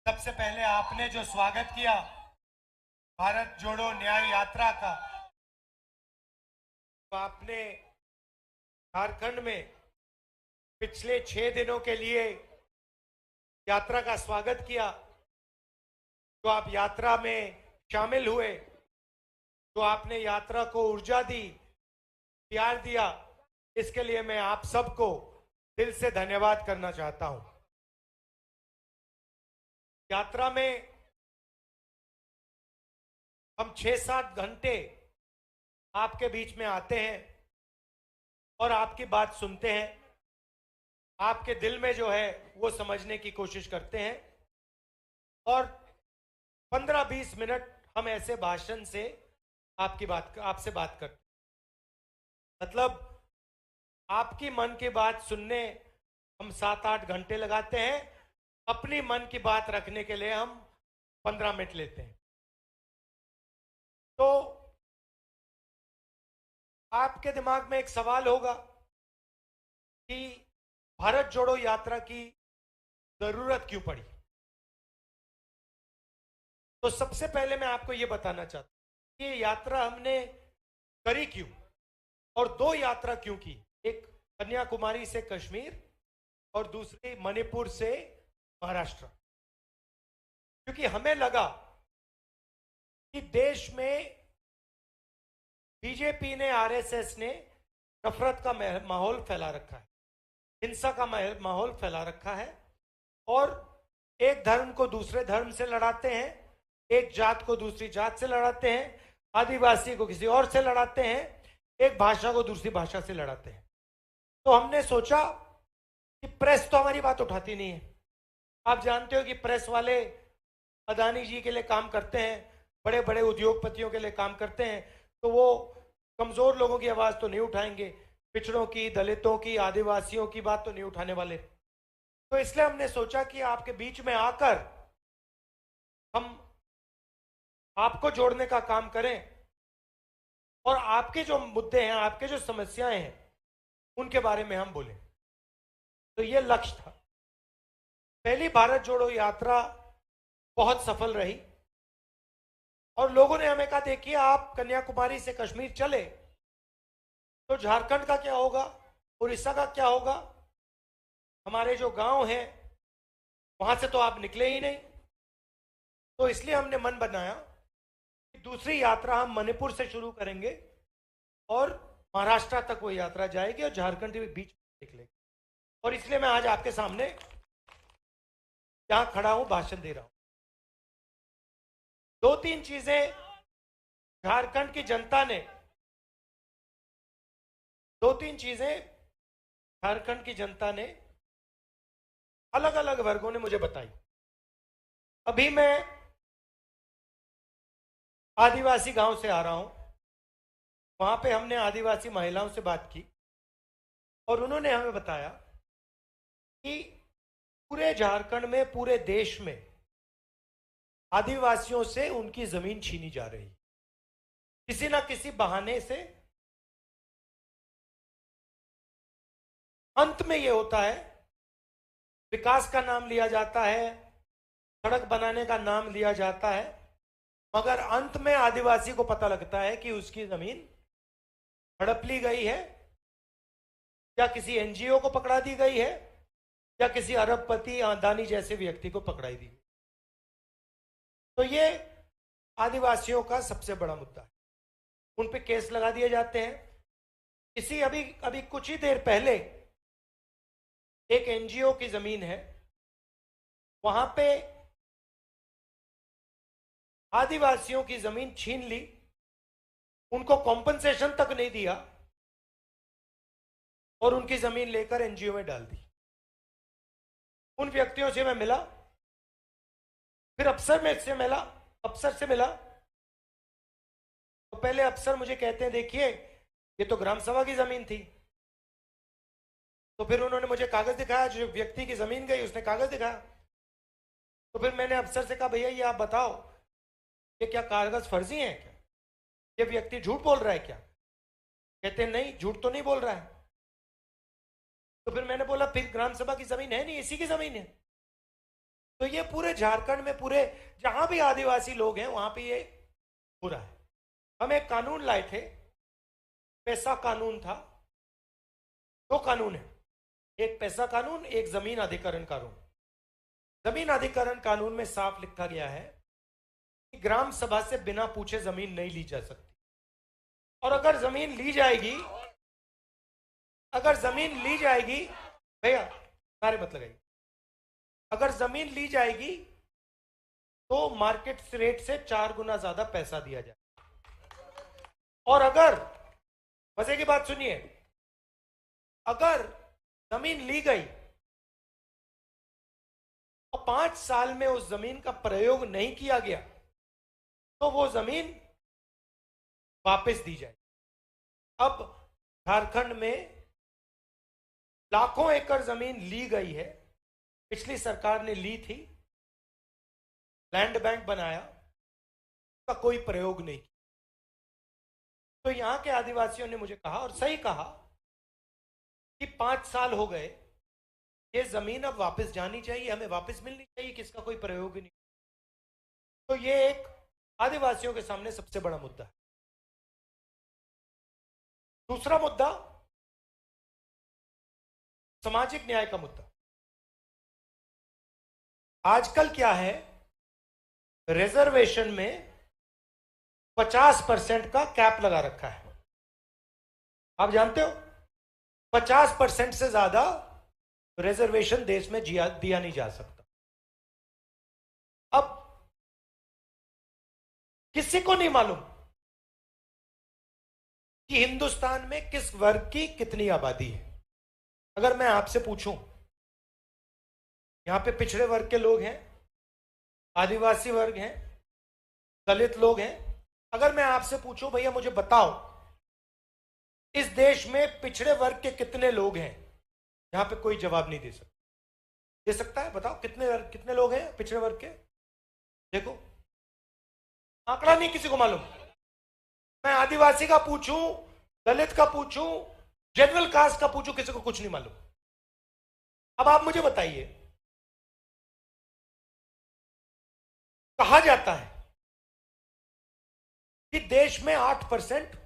सबसे पहले आपने जो स्वागत किया भारत जोड़ो न्याय यात्रा का, तो आपने झारखंड में पिछले 6 दिनों के लिए यात्रा का स्वागत किया। तो आप यात्रा में शामिल हुए, तो आपने यात्रा को ऊर्जा दी, प्यार दिया। इसके लिए मैं आप सबको दिल से धन्यवाद करना चाहता हूं। यात्रा में हम 6-7 घंटे आपके बीच में आते हैं और आपकी बात सुनते हैं, आपके दिल में जो है वो समझने की कोशिश करते हैं और 15-20 मिनट हम ऐसे भाषण से आपसे बात करते हैं। मतलब आपकी मन की बात सुनने हम 7-8 घंटे लगाते हैं, अपनी मन की बात रखने के लिए हम 15 मिनट लेते हैं। तो आपके दिमाग में एक सवाल होगा कि भारत जोड़ो यात्रा की जरूरत क्यों पड़ी। तो सबसे पहले मैं आपको यह बताना चाहता हूं कि ये यात्रा हमने करी क्यों और 2 यात्रा क्यों की। एक कन्याकुमारी से कश्मीर और दूसरी मणिपुर से महाराष्ट्र। क्योंकि हमें लगा कि देश में बीजेपी ने, आरएसएस ने नफरत का माहौल फैला रखा है, हिंसा का माहौल फैला रखा है और एक धर्म को दूसरे धर्म से लड़ाते हैं, एक जात को दूसरी जात से लड़ाते हैं, आदिवासी को किसी और से लड़ाते हैं, एक भाषा को दूसरी भाषा से लड़ाते हैं। तो हमने सोचा कि प्रेस तो हमारी बात उठाती नहीं है। आप जानते हो कि प्रेस वाले अदानी जी के लिए काम करते हैं, बड़े बड़े उद्योगपतियों के लिए काम करते हैं, तो वो कमजोर लोगों की आवाज तो नहीं उठाएंगे, पिछड़ों की, दलितों की, आदिवासियों की बात तो नहीं उठाने वाले। तो इसलिए हमने सोचा कि आपके बीच में आकर हम आपको जोड़ने का काम करें और आपके जो मुद्दे हैं, आपके जो समस्याएं हैं, उनके बारे में हम बोलें। तो यह लक्ष्य था। पहली भारत जोड़ो यात्रा बहुत सफल रही और लोगों ने हमें कहा, देखिए आप कन्याकुमारी से कश्मीर चले तो झारखंड का क्या होगा, उड़ीसा का क्या होगा, हमारे जो गांव हैं वहां से तो आप निकले ही नहीं। तो इसलिए हमने मन बनाया कि दूसरी यात्रा हम मणिपुर से शुरू करेंगे और महाराष्ट्र तक वो यात्रा जाएगी और झारखंड के बीच में निकलेगी। और इसलिए मैं आज आपके सामने यहां खड़ा हूं, भाषण दे रहा हूं। 2-3 चीजें झारखंड की जनता ने, 2-3 चीजें झारखंड की जनता ने, अलग अलग वर्गों ने मुझे बताई। अभी मैं आदिवासी गांव से आ रहा हूं, वहां पे हमने आदिवासी महिलाओं से बात की और उन्होंने हमें बताया कि पूरे झारखंड में, पूरे देश में आदिवासियों से उनकी जमीन छीनी जा रही, किसी ना किसी बहाने से। अंत में यह होता है, विकास का नाम लिया जाता है, सड़क बनाने का नाम लिया जाता है, मगर अंत में आदिवासी को पता लगता है कि उसकी जमीन हड़प ली गई है या किसी एनजीओ को पकड़ा दी गई है या किसी अरबपति, अदानी जैसे व्यक्ति को पकड़ाई दी। तो ये आदिवासियों का सबसे बड़ा मुद्दा है, उन पे केस लगा दिए जाते हैं। इसी अभी कुछ ही देर पहले एक एनजीओ की जमीन है, वहां पे आदिवासियों की जमीन छीन ली, उनको कॉम्पनसेशन तक नहीं दिया और उनकी जमीन लेकर एनजीओ में डाल दी। उन व्यक्तियों से मैं मिला, फिर अफसर से मिला। तो पहले अफसर मुझे कहते हैं, देखिए ये तो ग्राम सभा की जमीन थी। तो फिर उन्होंने मुझे कागज दिखाया, जो व्यक्ति की जमीन गई उसने कागज दिखाया। तो फिर मैंने अफसर से कहा, भैया ये आप बताओ, ये क्या कागज फर्जी हैं क्या, ये व्यक्ति झूठ बोल रहा है क्या? कहते हैं नहीं, झूठ तो नहीं बोल रहा है। तो फिर मैंने बोला, फिर ग्राम सभा की जमीन है नहीं, इसी की जमीन है। तो ये पूरे झारखंड में, पूरे जहां भी आदिवासी लोग हैं वहां पे ये हो रहा है। हम एक कानून लाए थे, पैसा कानून था। दो कानून है, एक पैसा कानून, एक जमीन अधिग्रहण कानून। जमीन अधिग्रहण कानून में साफ लिखा गया है कि ग्राम सभा से बिना पूछे जमीन नहीं ली जा सकती, और अगर जमीन ली जाएगी, भैया सारे मत लगाइए, अगर जमीन ली जाएगी तो मार्केट रेट से 4 गुना ज्यादा पैसा दिया जाए। और अगर, मजे की बात सुनिए, अगर जमीन ली गई और 5 साल में उस जमीन का प्रयोग नहीं किया गया तो वो जमीन वापस दी जाए। अब झारखंड में लाखों एकड़ जमीन ली गई है, पिछली सरकार ने ली थी, लैंड बैंक बनाया, उसका कोई प्रयोग नहीं किया। तो यहां के आदिवासियों ने मुझे कहा, और सही कहा, कि 5 साल हो गए, ये जमीन अब वापस जानी चाहिए, हमें वापस मिलनी चाहिए, किसका कोई प्रयोग ही नहीं। तो ये एक आदिवासियों के सामने सबसे बड़ा मुद्दा है। दूसरा मुद्दा सामाजिक न्याय का मुद्दा। आजकल क्या है, रिजर्वेशन में 50% का कैप लगा रखा है। आप जानते हो 50% से ज्यादा रिजर्वेशन देश में दिया नहीं जा सकता। अब किसी को नहीं मालूम कि हिंदुस्तान में किस वर्ग की कितनी आबादी है। अगर मैं आपसे पूछूं, यहां पे पिछड़े वर्ग के लोग हैं, आदिवासी वर्ग हैं, दलित लोग हैं, अगर मैं आपसे पूछूं भैया मुझे बताओ इस देश में पिछड़े वर्ग के कितने लोग हैं, यहां पे कोई जवाब नहीं दे सकता है। बताओ कितने लोग हैं पिछड़े वर्ग के? देखो, आंकड़ा नहीं किसी को मालूम। मैं आदिवासी का पूछूं, दलित का पूछूं, जनरल कास्ट का पूछूं, किसी को कुछ नहीं मालूम। अब आप मुझे बताइए, कहा जाता है कि देश में 8%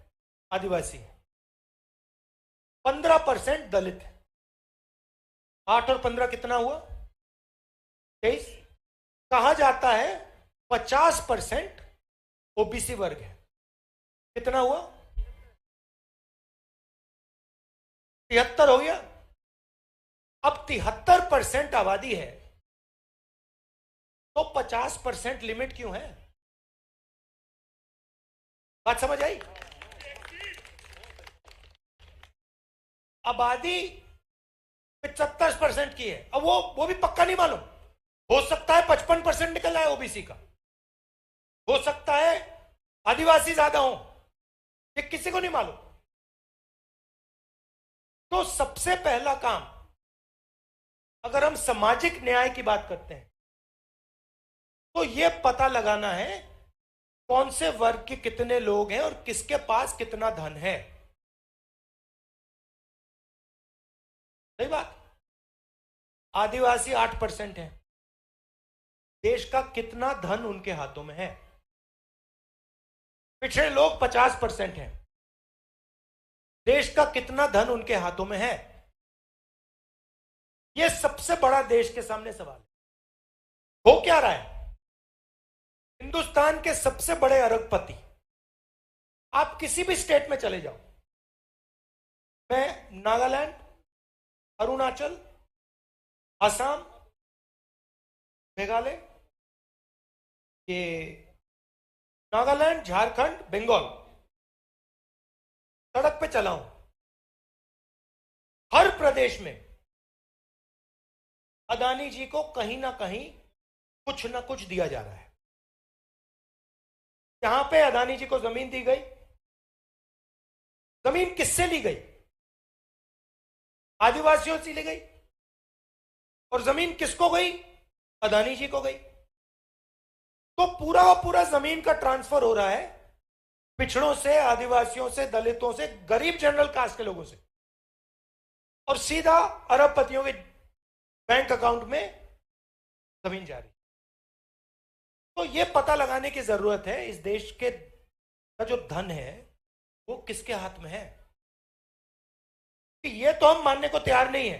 आदिवासी है, 15% दलित है। 8 और 15 कितना हुआ? 23। कहा जाता है 50% ओबीसी वर्ग है, कितना हुआ? 73 हो गया। अब 73% आबादी है तो 50% लिमिट क्यों है? बात समझ आई? आबादी 75% की है। अब वो भी पक्का नहीं मालूम, हो सकता है 55% निकल आए ओबीसी का, हो सकता है आदिवासी ज्यादा हो, ये किसी को नहीं मालूम। तो सबसे पहला काम, अगर हम सामाजिक न्याय की बात करते हैं, तो यह पता लगाना है कौन से वर्ग के कितने लोग हैं और किसके पास कितना धन है। सही बात। आदिवासी 8% है, देश का कितना धन उनके हाथों में है? पिछड़े लोग 50% हैं, देश का कितना धन उनके हाथों में है? यह सबसे बड़ा देश के सामने सवाल है। हो क्या रहा है? हिंदुस्तान के सबसे बड़े अरबपति, आप किसी भी स्टेट में चले जाओ, मैं नागालैंड, अरुणाचल, असम, मेघालय, ये नागालैंड, झारखंड, बंगाल, सड़क पे चला हूं, हर प्रदेश में अदानी जी को कहीं ना कहीं कुछ ना कुछ दिया जा रहा है। यहां पे अदानी जी को जमीन दी गई, जमीन किससे ली गई? आदिवासियों से ली गई। और जमीन किसको गई? अदानी जी को गई। तो पूरा का पूरा जमीन का ट्रांसफर हो रहा है पिछड़ों से, आदिवासियों से, दलितों से, गरीब जनरल कास्ट के लोगों से, और सीधा अरबपतियों के बैंक अकाउंट में जमीन जा रही। तो ये पता लगाने की जरूरत है इस देश के का जो धन है वो किसके हाथ में है। कि ये तो हम मानने को तैयार नहीं है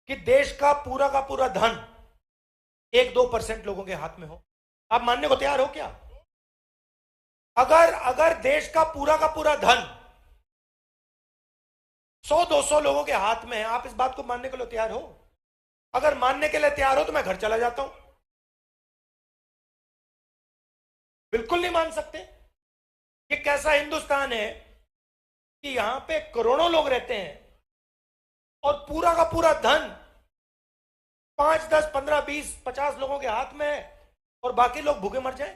कि देश का पूरा धन 1-2% लोगों के हाथ में हो। आप मानने को तैयार हो क्या? अगर देश का पूरा धन 100-200 लोगों के हाथ में है, आप इस बात को मानने के लिए तैयार हो? अगर मानने के लिए तैयार हो तो मैं घर चला जाता हूं। बिल्कुल नहीं मान सकते। ये कैसा हिंदुस्तान है कि यहां पे करोड़ों लोग रहते हैं और पूरा धन 5, 10, 15, 20, 50 लोगों के हाथ में है और बाकी लोग भूखे मर जाएं।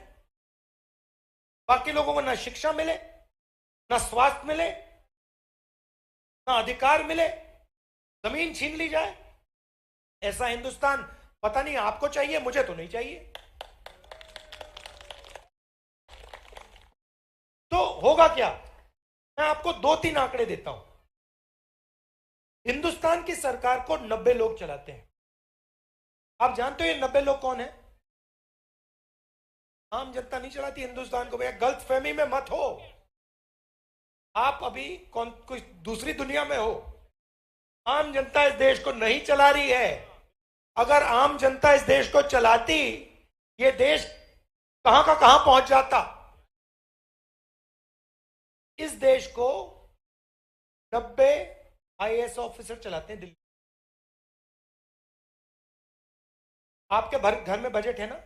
बाकी लोगों को ना शिक्षा मिले, ना स्वास्थ्य मिले, ना अधिकार मिले, जमीन छीन ली जाए। ऐसा हिंदुस्तान पता नहीं आपको चाहिए, मुझे तो नहीं चाहिए। तो होगा क्या? मैं आपको 2-3 आंकड़े देता हूं। हिंदुस्तान की सरकार को 90 लोग चलाते हैं। आप जानते हो ये 90 लोग कौन है? आम जनता नहीं चलाती हिंदुस्तान को। भैया गलतफहमी में मत हो, आप अभी कोई दूसरी दुनिया में हो। आम जनता इस देश को नहीं चला रही है। अगर आम जनता इस देश को चलाती, ये देश कहां का कहां पहुंच जाता। इस देश को 90 IAS ऑफिसर चलाते हैं दिल्ली। आपके घर में बजट है ना?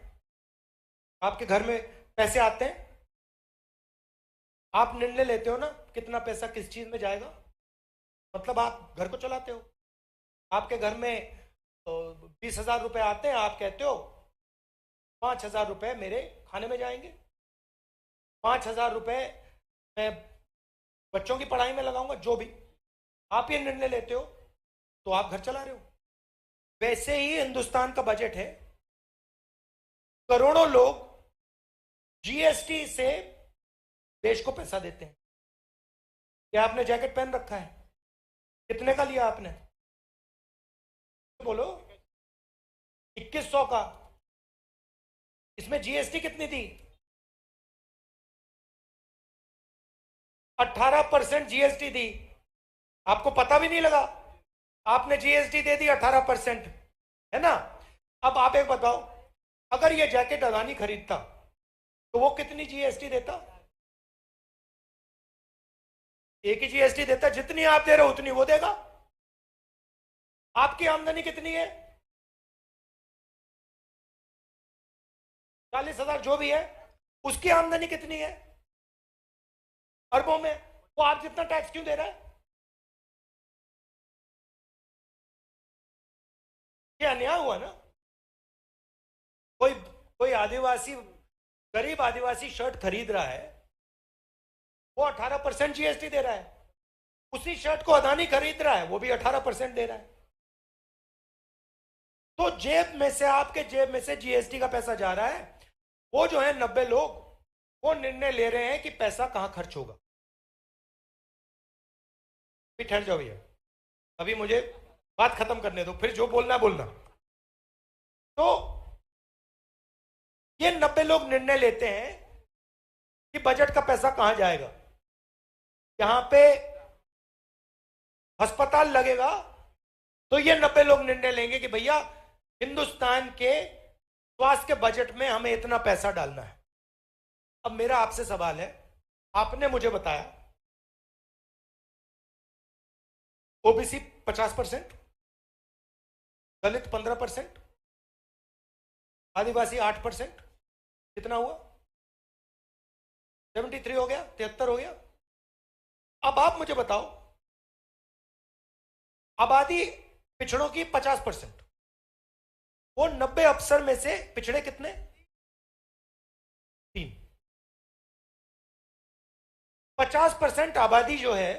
आपके घर में पैसे आते हैं, आप निर्णय लेते हो ना कितना पैसा किस चीज में जाएगा, मतलब आप घर को चलाते हो। आपके घर में 20,000 रुपए आते हैं, आप कहते हो 5,000 रुपए मेरे खाने में जाएंगे, 5,000 रुपए मैं बच्चों की पढ़ाई में लगाऊंगा। जो भी आप ये निर्णय लेते हो तो आप घर चला रहे हो। वैसे ही हिंदुस्तान का बजट है। करोड़ों लोग GST से देश को पैसा देते हैं। क्या आपने जैकेट पहन रखा है? कितने का लिया आपने? बोलो। 2100 का। इसमें GST कितनी थी? 18% GST दी। आपको पता भी नहीं लगा, आपने GST दे दी 18%, है ना? अब आप एक बताओ, अगर ये जैकेट अदानी खरीदता तो वो कितनी GST देता? एक ही GST देता, जितनी आप दे रहे हो उतनी वो देगा। आपकी आमदनी कितनी है? 40,000 जो भी है, उसकी आमदनी कितनी है? अरबों में। वो आप जितना टैक्स क्यों दे रहा है? ये अन्याय हुआ ना। कोई कोई आदिवासी, गरीब आदिवासी शर्ट खरीद रहा है, वो 18% GST दे रहा है। उसी शर्ट को अदानी खरीद रहा है, वो भी 18% दे रहा है। तो जेब में से, आपके जेब में से GST का पैसा जा रहा है। वो जो है 90 लोग, वो निर्णय ले रहे हैं कि पैसा कहां खर्च होगा। ठहर जाओ भैया, अभी मुझे बात खत्म करने दो, फिर जो बोलना बोलना। तो ये 90 लोग निर्णय लेते हैं कि बजट का पैसा कहां जाएगा। यहां पे अस्पताल लगेगा तो ये 90 लोग निर्णय लेंगे कि भैया हिंदुस्तान के स्वास्थ्य के बजट में हमें इतना पैसा डालना है। अब मेरा आपसे सवाल है, आपने मुझे बताया OBC 50%, दलित 15%, आदिवासी 8%, कितना हुआ? 73 हो गया, 73 हो गया। अब आप मुझे बताओ, आबादी पिछड़ों की 50%, वो 90 अफसर में से पिछड़े कितने? 3। 50% आबादी जो है,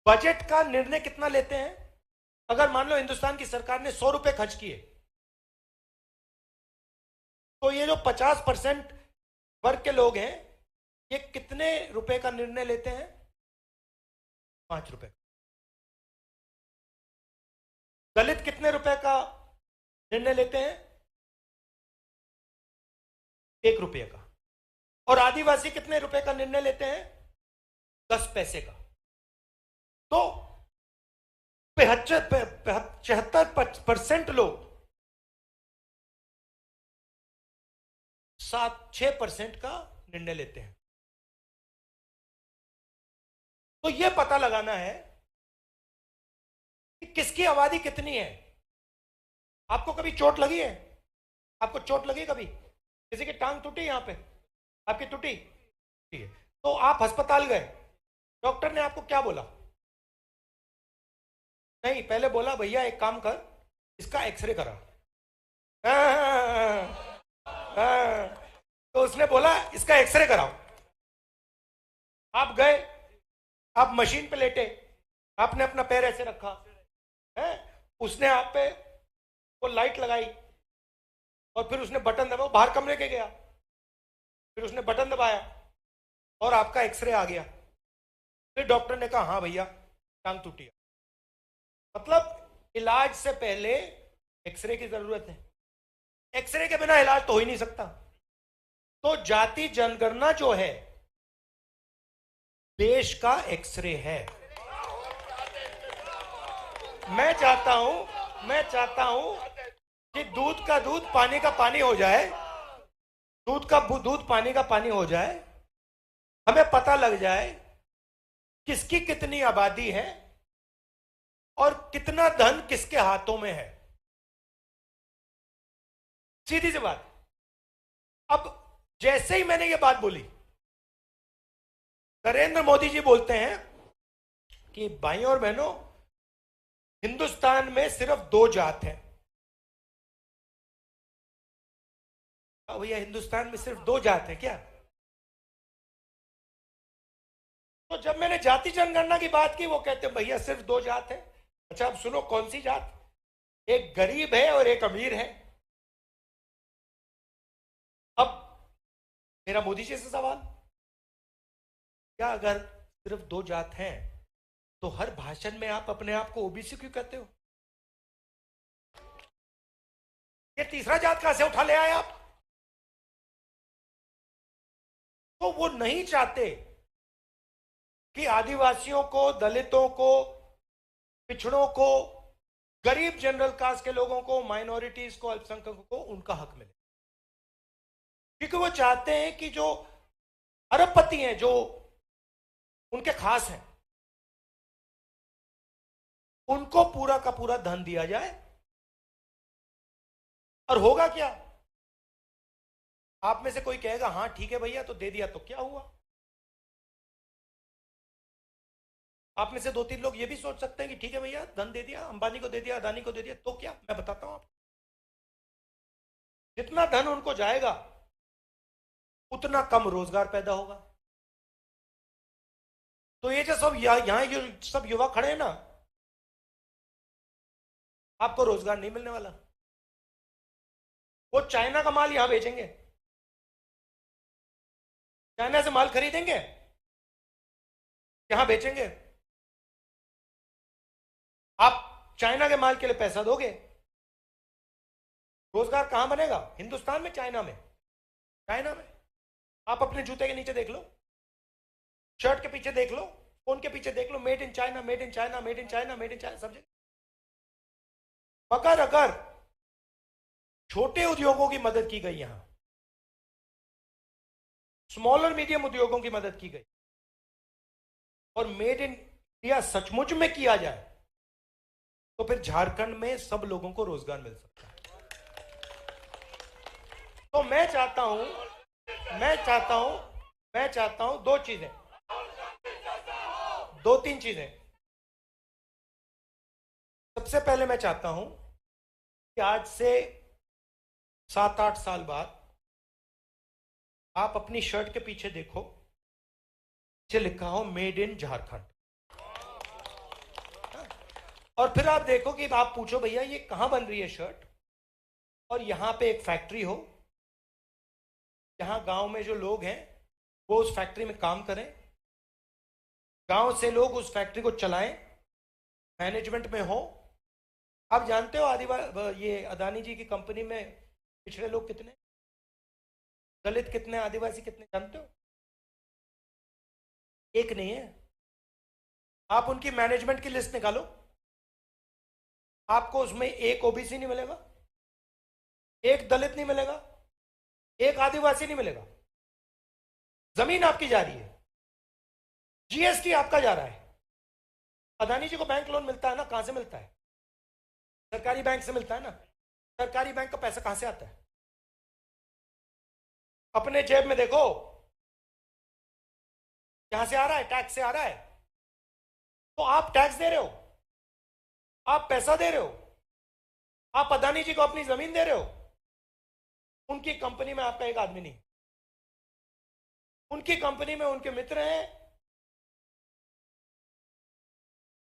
बजट का निर्णय कितना लेते हैं? अगर मान लो हिंदुस्तान की सरकार ने 100 रुपए खर्च किए, तो ये जो 50% वर्ग के लोग हैं, ये कितने रुपए का निर्णय लेते हैं? 5 रुपए। दलित कितने रुपए का निर्णय लेते हैं? 1 रुपये का। और आदिवासी कितने रुपए का निर्णय लेते हैं? 10 पैसे का। तो 75% लोग 6% का निर्णय लेते हैं। तो यह पता लगाना है कि किसकी आबादी कितनी है। आपको कभी चोट लगी है? आपको चोट लगी कभी? किसी की टांग टूटी? यहां पे आपकी टूटी? ठीक है, तो आप अस्पताल गए, डॉक्टर ने आपको क्या बोला? नहीं, पहले बोला भैया एक काम कर, इसका एक्सरे करा। तो उसने बोला इसका एक्सरे कराओ। आप गए, आप मशीन पे लेटे, आपने अपना पैर ऐसे रखा है, उसने आप पे वो लाइट लगाई और फिर उसने बटन दबाया, बाहर कमरे के गया, फिर उसने बटन दबाया और आपका एक्सरे आ गया। फिर डॉक्टर ने कहा हाँ भैया टांग टूटी है। मतलब इलाज से पहले एक्सरे की जरूरत है। एक्सरे के बिना इलाज तो हो ही नहीं सकता। तो जाति जनगणना जो है देश का एक्सरे है। मैं चाहता हूं कि दूध का दूध पानी का पानी हो जाए, दूध का दूध पानी का पानी हो जाए, हमें पता लग जाए किसकी कितनी आबादी है और कितना धन किसके हाथों में है। सीधी सी बात। अब जैसे ही मैंने ये बात बोली, नरेंद्र मोदी जी बोलते हैं कि भाइयों और बहनों, हिंदुस्तान में सिर्फ 2 जात हैं। भैया हिंदुस्तान में सिर्फ 2 जात है क्या? तो जब मैंने जाति जनगणना की बात की, वो कहते हैं भैया सिर्फ 2 जात है। अच्छा अब सुनो कौन सी जात? एक गरीब है और एक अमीर है। अब मेरा मोदी जी से सवाल, क्या अगर सिर्फ 2 जात हैं तो हर भाषण में आप अपने आप को ओबीसी क्यों कहते हो? ये तीसरा जात कहां से उठा ले आए आप? तो वो नहीं चाहते कि आदिवासियों को, दलितों को, पिछड़ों को, गरीब जनरल कास्ट के लोगों को, माइनॉरिटीज को, अल्पसंख्यकों को उनका हक मिले। क्योंकि वो चाहते हैं कि जो अरबपति हैं, जो उनके खास हैं, उनको पूरा का पूरा धन दिया जाए। और होगा क्या? आप में से कोई कहेगा हाँ ठीक है भैया तो दे दिया तो क्या हुआ? आप में से 2-3 लोग ये भी सोच सकते हैं कि ठीक है भैया धन दे दिया, अंबानी को दे दिया, अदानी को दे दिया, तो क्या? मैं बताता हूं आपको, जितना धन उनको जाएगा उतना कम रोजगार पैदा होगा। तो ये जो सब यहां ये सब युवा खड़े हैं ना, आपको रोजगार नहीं मिलने वाला। वो चाइना का माल यहां बेचेंगे, चाइना से माल खरीदेंगे, यहां बेचेंगे। आप चाइना के माल के लिए पैसा दोगे, रोजगार कहां बनेगा? हिंदुस्तान में? चाइना में? चाइना में। आप अपने जूते के नीचे देख लो, शर्ट के पीछे देख लो, फोन के पीछे देख लो, made in China, made in China, made in China, made in China, सब जगह। मगर अगर छोटे उद्योगों की मदद की गई, यहां स्मॉल और मीडियम उद्योगों की मदद की गई और मेड इन इंडिया सचमुच में किया जाए, तो फिर झारखंड में सब लोगों को रोजगार मिल सकता है। तो मैं चाहता हूं 2 चीजें, 2-3 चीजें। सबसे पहले मैं चाहता हूं कि आज से 7-8 साल बाद आप अपनी शर्ट के पीछे देखो, पीछे लिखा हो मेड इन झारखंड। और फिर आप देखो कि आप पूछो भैया ये कहां बन रही है शर्ट, और यहां पे एक फैक्ट्री हो, जहां गांव में जो लोग हैं वो उस फैक्ट्री में काम करें, गांव से लोग उस फैक्ट्री को चलाएं, मैनेजमेंट में हो, आप जानते हो आदिवासी, ये अदानी जी की कंपनी में पिछड़े लोग कितने, दलित कितने, आदिवासी कितने, जानते हो? एक नहीं है। आप उनकी मैनेजमेंट की लिस्ट निकालो, आपको उसमें एक ओबीसी नहीं मिलेगा, एक दलित नहीं मिलेगा, एक आदिवासी नहीं मिलेगा। जमीन आपकी जा रही है, जीएसटी आपका जा रहा है। अदानी जी को बैंक लोन मिलता है ना, कहां से मिलता है? सरकारी बैंक से मिलता है ना। सरकारी बैंक का पैसा कहां से आता है? अपने जेब में देखो, यहां से आ रहा है, टैक्स से आ रहा है। तो आप टैक्स दे रहे हो, आप पैसा दे रहे हो, आप अदानी जी को अपनी जमीन दे रहे हो। उनकी कंपनी में आपका एक आदमी नहीं, उनकी कंपनी में उनके मित्र हैं,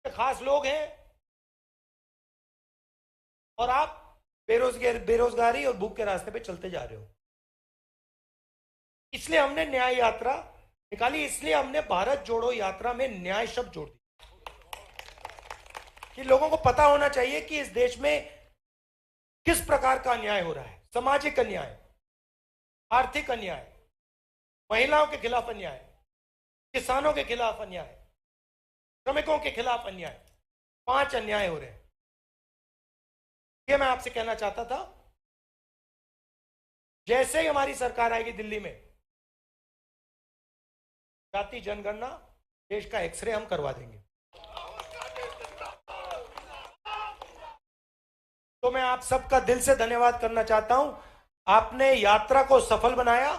खास लोग हैं, और आप बेरोजगारी और भूख के रास्ते पे चलते जा रहे हो। इसलिए हमने न्याय यात्रा निकाली, इसलिए हमने भारत जोड़ो यात्रा में न्याय शब्द जोड़ दिया कि लोगों को पता होना चाहिए कि इस देश में किस प्रकार का अन्याय हो रहा है। सामाजिक अन्याय, आर्थिक अन्याय, महिलाओं के खिलाफ अन्याय, किसानों के खिलाफ अन्याय, श्रमिकों के खिलाफ अन्याय, 5 अन्याय हो रहे हैं। ये मैं आपसे कहना चाहता था। जैसे ही हमारी सरकार आएगी दिल्ली में, जाति जनगणना देश का एक्सरे हम करवा देंगे। तो मैं आप सबका दिल से धन्यवाद करना चाहता हूं। आपने यात्रा को सफल बनाया,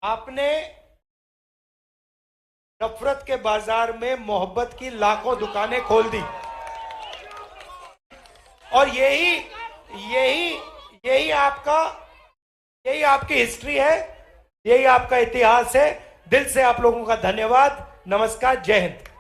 आपने नफरत के बाजार में मोहब्बत की लाखों दुकानें खोल दी, और यही आपकी हिस्ट्री है, यही आपका इतिहास है। दिल से आप लोगों का धन्यवाद। नमस्कार, जय हिंद।